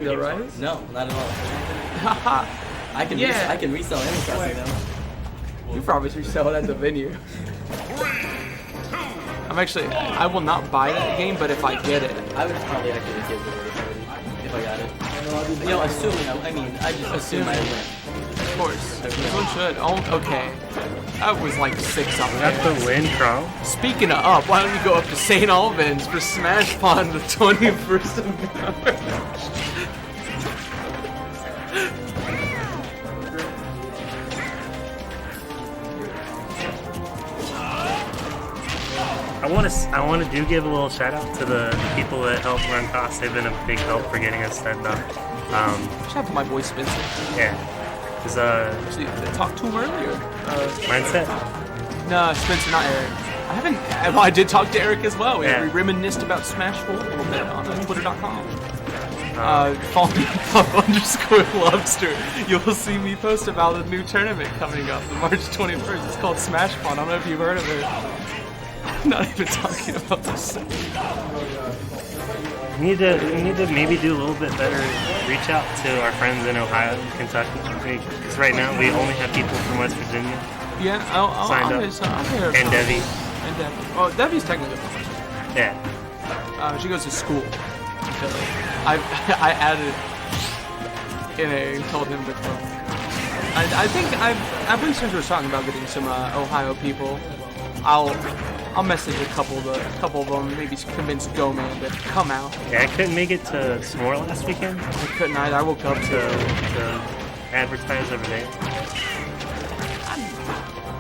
Right? No, not at all. Haha. I can I can resell Animal Crossing now. You probably should sell it at the venue. I will not buy that game, but if I get it, I would probably actually give it away if I got it. You know, assuming I just assume I win. Of course. Everyone should. Oh, okay. That was like 6 up there. That's the win, Chrom. Speaking of up, why don't you go up to St. Albans for Smash Pond the 21st of March? I want to give a little shout out to the people that helped run costs. They've been a big help for getting us set up. Shout out to my boy Spencer. Yeah, because Actually, I talked to him earlier. mindset. No, Spencer, not Eric. I haven't. Well, I did talk to Eric as well. We reminisced about Smash 4 a little bit on Twitter.com. Follow me _Lobster. You'll see me post about a new tournament coming up on March 21st. It's called Smash Pond. I don't know if you've heard of it. I'm not even talking about this. We need to maybe do a little bit better. Reach out to our friends in Ohio, Kentucky. Because right now we only have people from West Virginia. Yeah, I'll hear and Debbie. And Debbie. Oh, Debbie's technically from West Virginia. Yeah. She goes to school. I added in and told him to come. I believe since we're talking about getting some Ohio people, I'll message a couple of them, maybe convince Goman to come out. Yeah, I couldn't make it to S'more last weekend. I couldn't either. I woke up to advertise over there.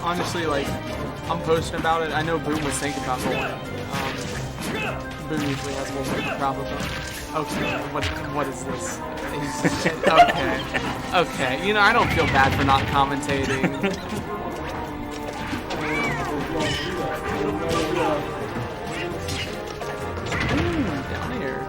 Honestly, like, I'm posting about it. I know Boom was thinking about going. Boom usually has a little bit of a problem. Okay, what is this? Okay. You know, I don't feel bad for not commentating. Down here.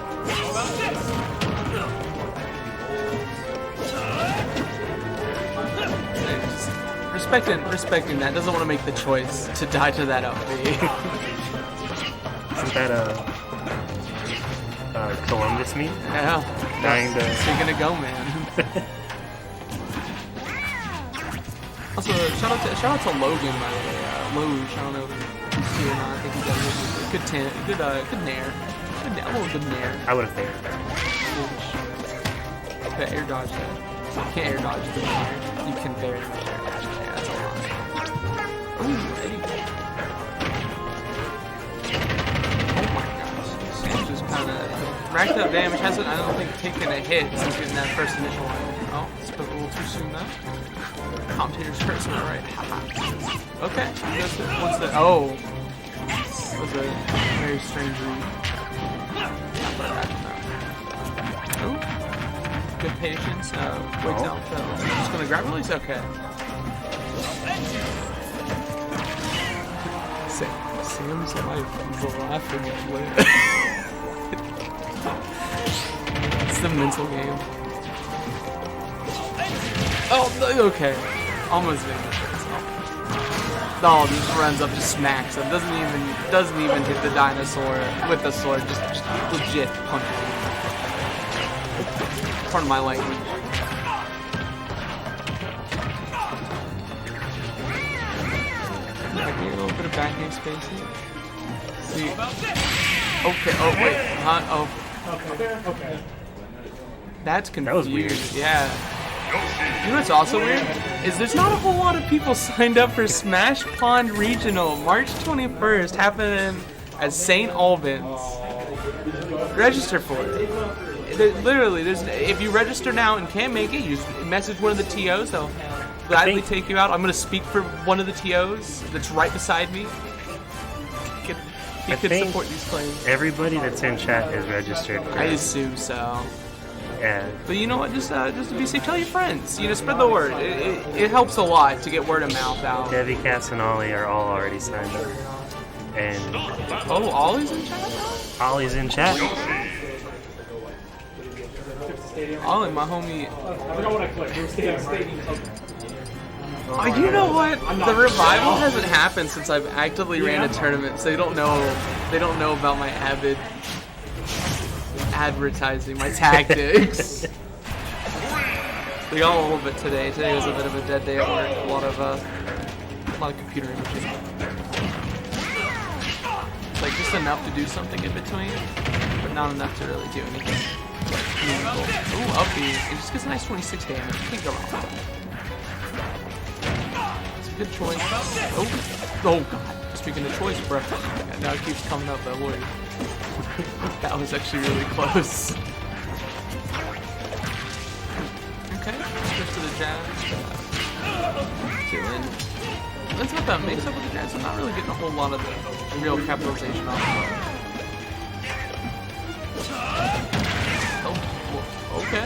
Respecting that. Doesn't want to make the choice to die to that up B. Isn't that Columbus meet? Yeah. Dying to... Speaking of go, man. Also, shout out to Logan, by the way. Loge, I don't know if he's here or not. I think he does good nair. A little good nair. I would have figured that. Okay, air dodge that. You can't air dodge the nair. You can very much air dodge the nair. That's a lot. Ooh, Eddie. Oh my gosh. Sam's just kind of racked up damage. Hasn't, I don't think, taken a hit since getting that first initial one. Oh, spoke a little too soon though. Commentator's cursing it right. Okay. What's the? Oh. That was a very strange read. Oh. Good patience. Wait down. Just gonna grab release. Okay. Sam's life is a laughing at. It's the mental game. Oh, okay. Almost there. Oh, just runs up, just smacks him. Doesn't even hit the dinosaur with the sword. Just legit punches him. Pardon my language. Yeah, give me a little bit of backhand spacing. See. Okay. Oh wait. Huh? Oh. Okay. That's confused. Yeah. You know what's also weird? Is there's not a whole lot of people signed up for Smash Pond Regional March 21st happening at St. Albans. Register for it. Literally, if you register now and can't make it, you just message one of the TOs. They'll gladly take you out. I'm going to speak for one of the TOs that's right beside me. He could support these claims. Everybody that's in chat is registered. I assume so. Yeah. But you know what? Just to be safe, tell your friends. You know, spread the word. It helps a lot to get word of mouth out. Debbie, Cass, and Ollie are all already signed up. And Ollie's in chat? Ollie's in chat. Ollie, my homie. You know what? The revival hasn't happened since I've actively ran a tournament, so they don't know about my avid advertising my tactics. We got a little bit today. Today was a bit of a dead day at work. A lot of computer imaging. It's like just enough to do something in between, but not enough to really do anything meaningful. Ooh, up B. It just gets a nice 26 damage. You can't go wrong with that. It's a good choice. Oh god. Speaking of choice, bro. Now it keeps coming up, but boy. That was actually really close. Okay, switch to the jazz. That's what that makes up with the jazz. I'm not really getting a whole lot of the real capitalization on it. Oh, okay.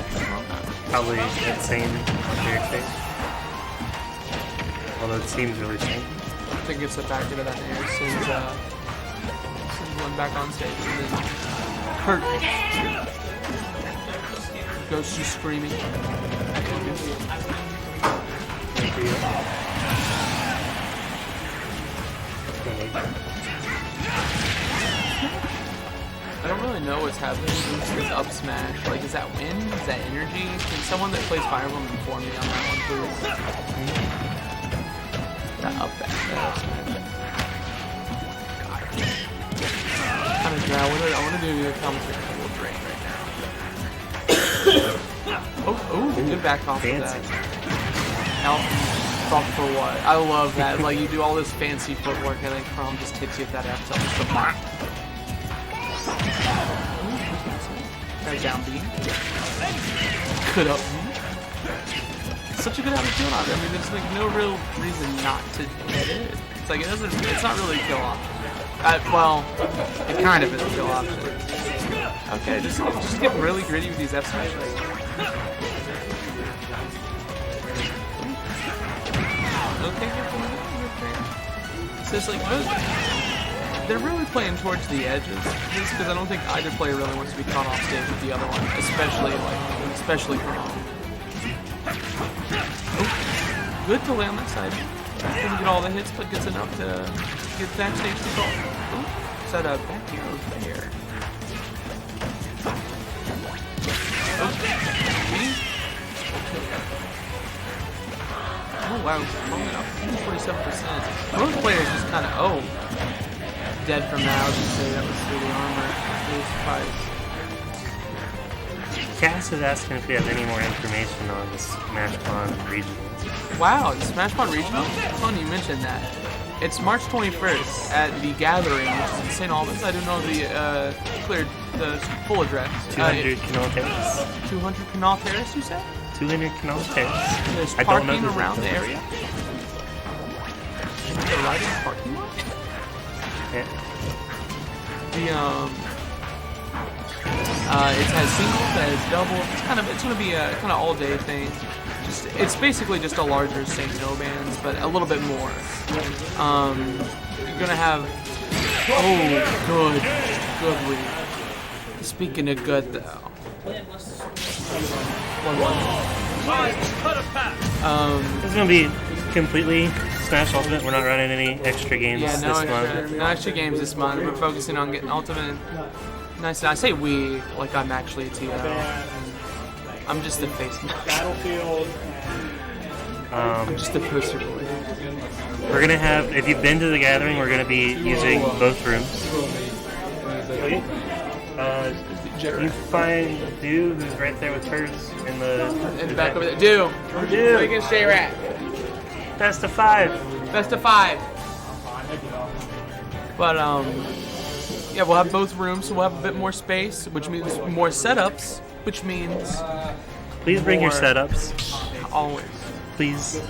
Probably insane weird thing. Although it seems really sane. I think it's a back into that air since one back on stage and then Kurt goes to screaming. I don't really know what's happening with up smash. Like, is that wind? Is that energy? Can someone that plays Fire Emblem inform me on that one, please? That up back. Kind of dry. I want to do the commentary a little drain right now. Oh, good back off of that. Now, bump for what? I love that. Like, you do all this fancy footwork and then Chrom just hits you with that F tilt. Just a bop. Right down B. Good up B. Such a good attitude on it. I mean, there's like no real reason not to hit it. It's like it's not really a kill option. Well, it kind of is a kill option. Okay, just getting really gritty with these F smashes. Okay, so it's like they're really playing towards the edges because I don't think either player really wants to be caught off stage with the other one, especially Chrom. Good delay on that side. Doesn't get all the hits, but gets enough to get backstage control. Set up back here. Oh wow, rolling up 47%. Most players just kind of dead from that. I was gonna say that was through the armor. Really surprised. Cass is asking if we have any more information on the SmashCon regionals. Wow, the SmashCon regional? Funny you mentioned that. It's March 21st at the Gathering, which is in St. Albans. I don't know the full address. 200 Canal Terrace. 200 Canal Terrace, you said? 200 Canal Terrace. There's parking around the area. Is there right in the parking lot? Yeah. It has singles, it has double. It's gonna be a kind of all day thing. It's basically just a larger St. No bands, but a little bit more. You're gonna have good lead. Speaking of good though. This is gonna be completely Smash Ultimate. We're not running any extra games this month. No extra games this month. We're focusing on getting Ultimate. Nice. I say we, like I'm actually a TO. I'm just the face now. Battlefield. I'm just a poster boy. We're gonna have, if you've been to the Gathering, we're gonna be using both rooms. You find Dew, who's right there with hers in the back over there. Dew. Dew. We can stay rat. Best of 5. Best of 5. But yeah, we'll have both rooms, so we'll have a bit more space, which means more setups, which means please bring your setups. Always. Please.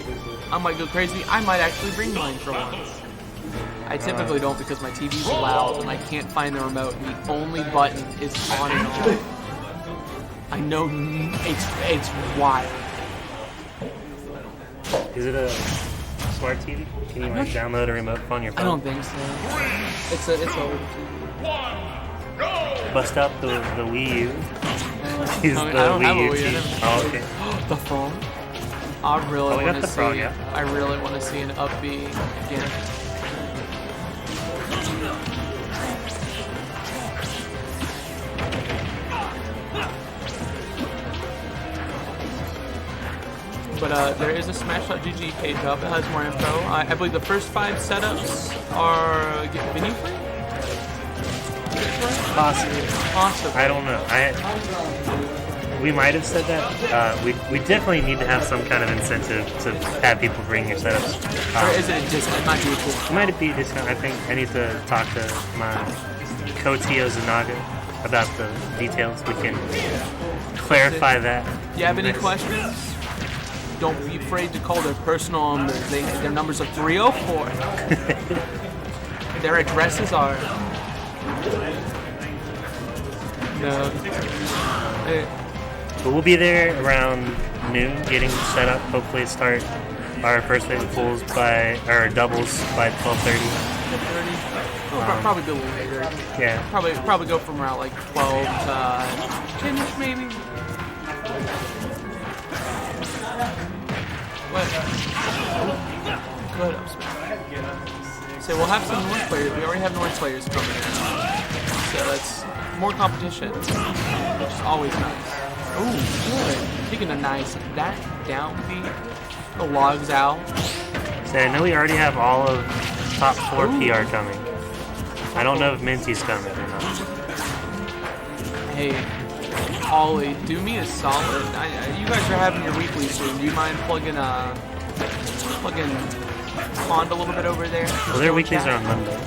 I might go crazy. I might actually bring mine for once. I typically don't because my TV's loud and I can't find the remote and the only button is on and off. I know it's wild. Is it a smart TV? Can you like download a remote on your phone? I don't think so. It's old. Bust out the Wii U. I don't have a Wii U. Oh, okay. The phone. I really want to see. Yeah. I really want to see an up B again. But there is a Smash.gg page up. It has more info. I believe the first 5 setups are venue free. Possibly. I don't know. We might have said that. We definitely need to have some kind of incentive to have people bring your setups. Or is it just it might be a cool? It might be a discount. I think I need to talk to my co-Tio Zanaga about the details. We can clarify that. You have any questions? Don't be afraid to call their personal numbers. Their numbers are 304. Their addresses are. No. But we'll be there around noon, getting set up. Hopefully, start our first wave of pools or doubles by 12:30. 12:30. We'll probably be a little later. Yeah. Probably go from around like 12 to 10ish maybe. What? Good up smash. So we'll have some North players. We already have North players coming in. So that's more competition, which is always nice. Ooh, good. Taking a nice that downbeat. The logs out. So I know we already have all of top 4 PR coming. I don't know if Minty's coming or not. Hey, Ollie, do me a solid. You guys are having your weekly soon. Do you mind plugging Pond a little bit over there? Well, their weeklies are on Monday.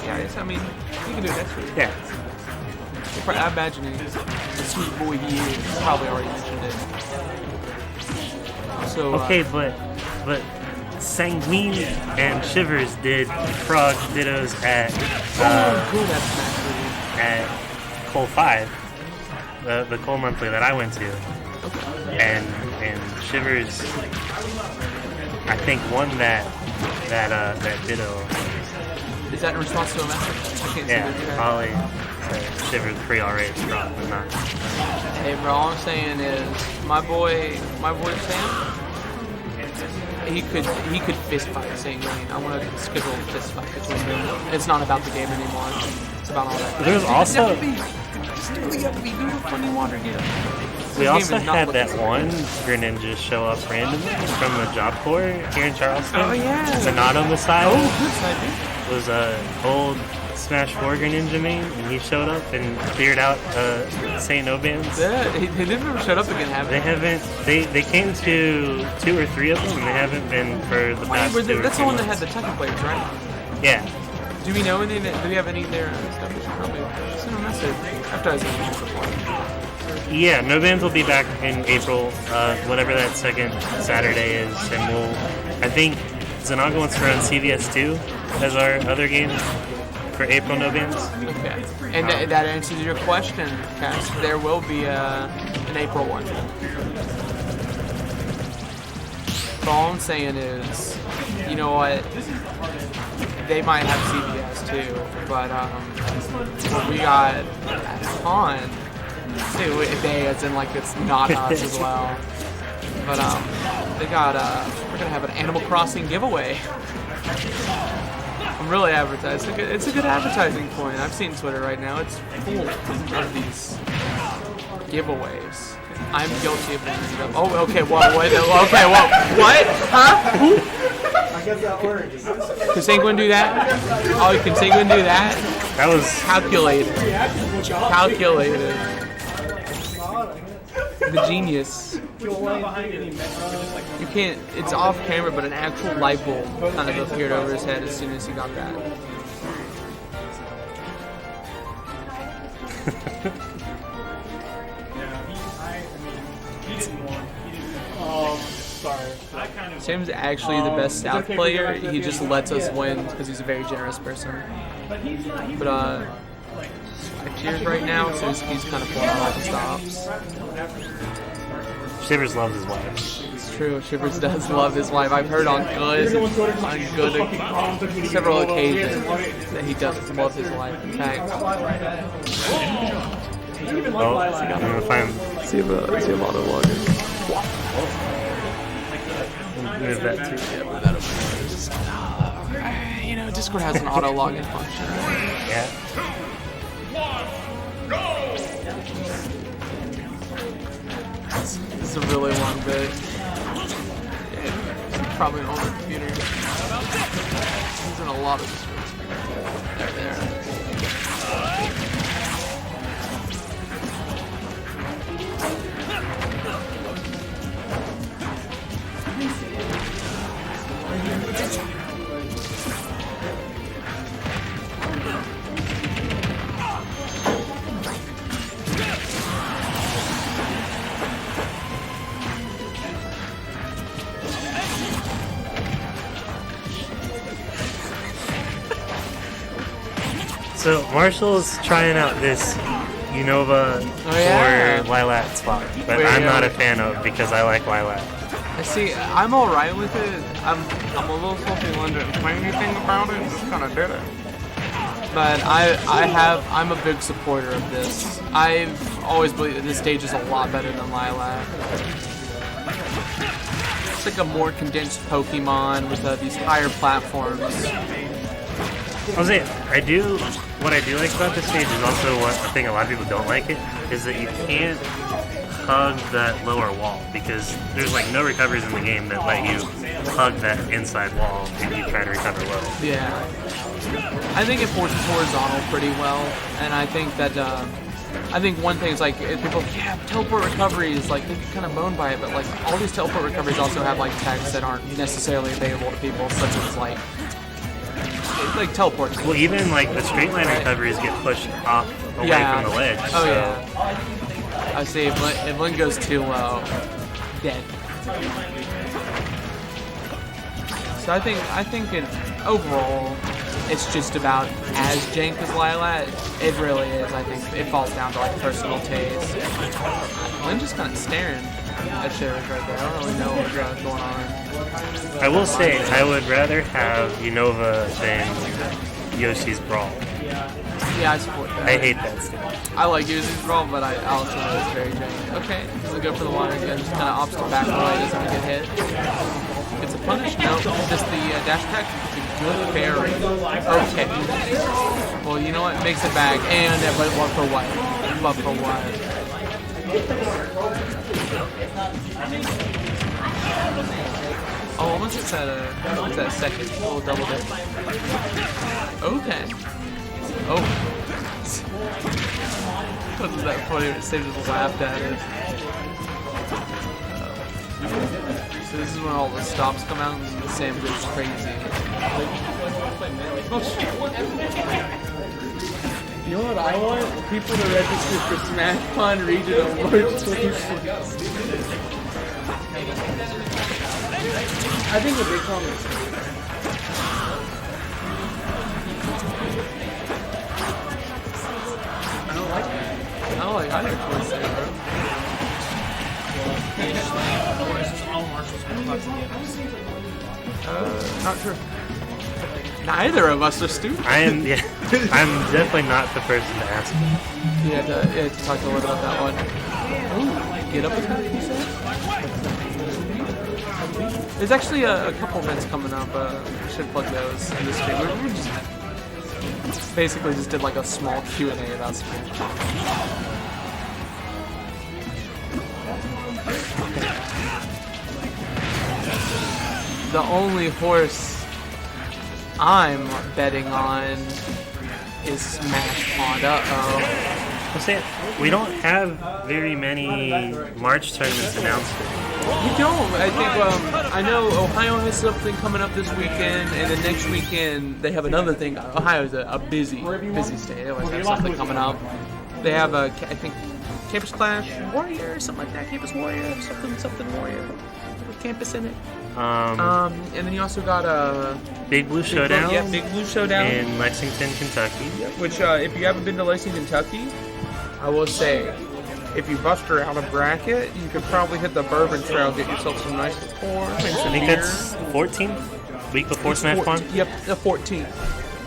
Yeah, I mean, you can do it next week. Yeah. I'm imagining the sweet boy he is probably already mentioned it. So okay, but Sanguine and Shivers did frog dittos at at Cole 5, the Cole monthly that I went to, and Shivers I think won that ditto. Is that in response to a message? I can't see that. Ollie said Shivers free already strong, but not. Hey bro, all I'm saying is my boy Sam, he could fist fight Sanguine. I want to schedule a fist fight between them. It's not about the game anymore. It's about all that. There's also do a funny water game. We also had that one Greninja show up randomly from the Job Corps here in Charleston. Oh yeah. Zanotto Messiah. Oh, good side. Was a old Smash 4 Greninja main, and he showed up and cleared out St. No bands. Yeah, they never showed up again, have they? They haven't. They came to 2 or 3 of them, and they haven't been for the past 2 or 3 That's the one that months. had the Tekken players, right? Yeah. Do we know any? Do we have any there? Stuff? We should probably send a message after I send it. Yeah, No Bands will be back in April, whatever that second Saturday is, and I think Zanaga wants to run CVS2 as our other game for April No Bands. Okay, and that answers your question, Cass. There will be an April one. But all I'm saying is, you know what? They might have CVS too, but what we got at Con. They, as in like it's not us as well. But they got we're gonna have an Animal Crossing giveaway. I'm really advertising. It's a good advertising point. I've seen Twitter right now. It's full of these giveaways. I'm guilty of them. Oh, okay. What? Okay. What? Huh? I guess that works. Can Sanguine do that? Oh, can Sanguine do that? That was calculated. Calculated. The genius. You can't. It's off camera, but an actual light bulb kind of appeared over his head as soon as he got that. Sam's actually the best South player. He just lets us win because he's a very generous person. But I cheers right now, so he's kind of pulling all the stops. Shivers loves his wife. It's true. Shivers does love his wife. I've heard on several occasions that he does love his wife. In fact, I'm gonna find. see him monologuing. Move that too. You know, Discord has an auto login function. Yeah. This is a really long bit. probably an older computer. He's in a lot of districts. There. So Marshall's trying out this Unova or Lilac spot, but I'm not a fan of because I like Lilac. I see. I'm all right with it. I'm a little salty. London didn't play anything about it. Just kind of did it. But I'm a big supporter of this. I've always believed that this stage is a lot better than Lilac. It's like a more condensed Pokemon with these higher platforms. I'll say, what I do like about this stage is also I think a lot of people don't like it, is that you can't hug that lower wall, because there's like no recoveries in the game that let you hug that inside wall if you try to recover low. Yeah. I think it forces horizontal pretty well, and I think that, I think one thing is like, people, teleport recoveries, like, they get kind of moaned by it, but like, all these teleport recoveries also have like tags that aren't necessarily available to people, such as like teleport. Well, even like the straight line recoveries get pushed off away from the ledge. Oh yeah. I see. If one goes too low, dead. So I think overall, it's just about as jank as Lilac. It really is. I think it falls down to like personal taste. I'm just kind of staring at Shivers right there. I don't really know what's going on. I will say, I would rather have Unova than Yoshi's Brawl. Yeah, I support that. I hate that stage. I like Yoshi's Brawl, but I also know it's very jank. Okay, so we go for the water again. Just kind of opts to back away, doesn't get hit. Gets a punish? No, just the dash attack. Good parry. Okay. Well, you know what? Makes it back. And but for what? But for what? Oh, almost it's at a second. A little double dip. Okay. Oh. Wasn't that funny? Sage just laughed at it. So this is when all the stops come out and Sam goes crazy. You know what I want? People to register for Smash Con Regional March 26. I think a big problem is I don't like either choice there, bro. Not sure. Neither of us are stupid. I'm definitely not the person to ask. You had to talk a little about that one. Ooh, get up with me, you said? There's actually a couple events coming up. Should plug those in the stream. We just basically just did like a small Q&A about Smash. The only horse I'm betting on is Smash Pond. Uh-oh. I'm saying, we don't have very many March tournaments announced. We don't. I think, I know Ohio has something coming up this weekend, and then next weekend they have another thing. Ohio's a busy state. They always have something coming up. They have, I think, Campus Clash Warrior, something like that. Campus Warrior, something Warrior. With campus in it. And then you also got Big Blue Showdown. Big Blue Showdown in Lexington, Kentucky. Which, if you haven't been to Lexington, Kentucky, I will say, if you buster out a bracket, you could probably hit the Bourbon Trail, get yourself some nice liqueur, maybe some I think beer. that's 14th week before Smash Con. Yep, the 14th.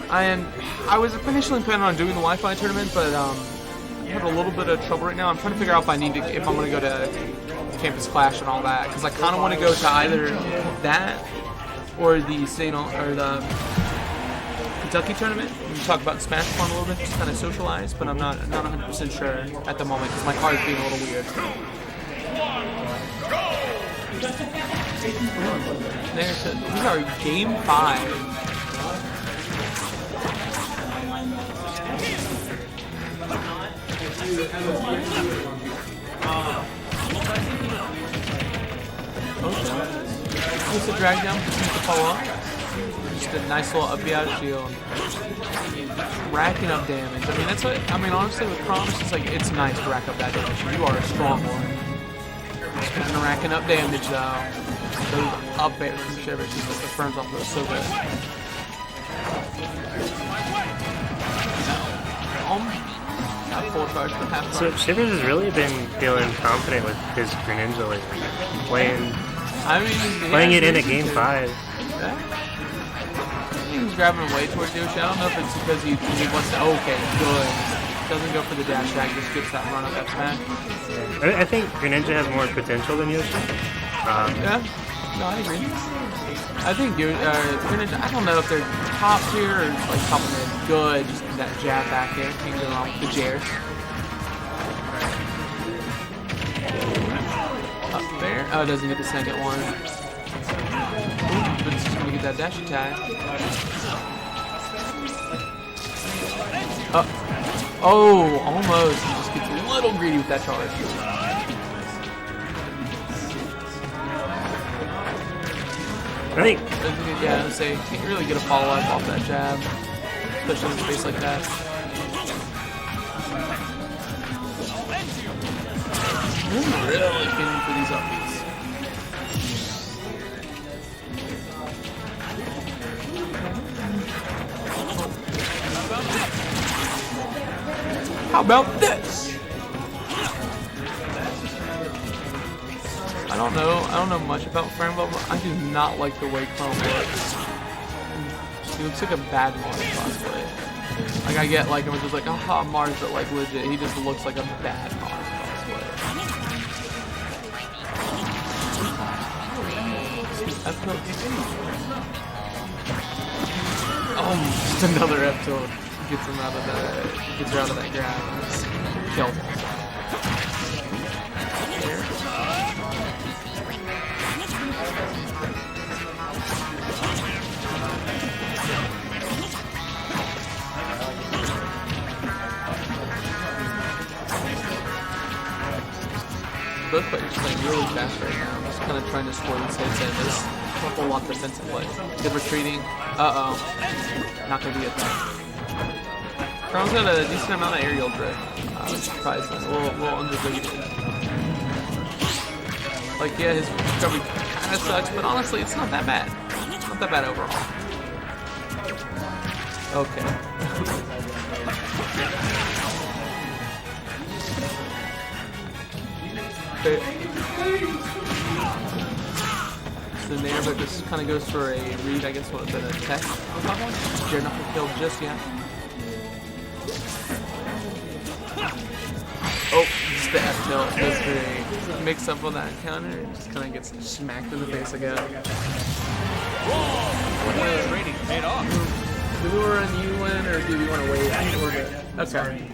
And I was initially planning on doing the Wi-Fi tournament, but I'm having a little bit of trouble right now. I'm trying to figure out if I'm going to go to Campus Clash and all that, because I kind of want to go to either that or the Kentucky tournament. We can talk about Smash Con a little bit, just kind of socialize, but I'm not 100% sure at the moment because my car is being a little weird. There's these are game 5. Just a drag down, just to follow up. Just a nice little up out shield. Racking up damage. I mean, that's what, I mean, honestly, with Chrom, it's just like, it's nice to rack up that damage. You are a strong one. Just kind of racking up damage, though. Those up airs from Shivers, just like the ferns off those so good. Got full charge for half. So Shivers has really been feeling confident with his Greninja lately. Playing it in a game 5. Yeah. He's grabbing way towards Yoshi. I don't know if it's because he wants to. Okay, good. Doesn't go for the dash tag, just gets that run up that smash. I think Greninja has more potential than Yoshi. Yeah, no, I agree. I think Greninja, I don't know if they're top tier or like top of mid. Good, just that jab back here. Can't go wrong with the jairs. Up there. Oh, it doesn't get the second one. Ooh, but it's just gonna get that dash attack. Oh, almost. He just gets a little greedy with that charge. I think. Yeah, I would say can't really get a follow up off that jab, especially in space like that. I'm really feeling for these upbeats. How about this? I don't know much about frame level. I do not like the way Chrom looks. He looks like a bad Mars cosplay. Like I get like it was just like aha Mars, but like legit, he just looks like a bad Mars cosplay. Oh, just another F tilt. Gets him out of that. Gets her out of that grab. Kill him. Both players playing really fast right now. Just kind of trying to score these hits in. There's a whole lot of defensive play. Good retreating. Not gonna be a thing. Chrom's got a decent amount of aerial drift. Surprised us. A little underrated. Like, yeah, his recovery kind of sucks, but honestly, it's not that bad. It's not that bad overall. Okay. It's in there, but this kind of goes for a read, I guess, what was it, a tech on top one? Dare not to kill just yet. Oh, just the F tilt goes for a mix up on that counter and just kind of gets smacked in the face again. Rating paid off. Do we run you win or do we want to wait? I think we're good. Okay.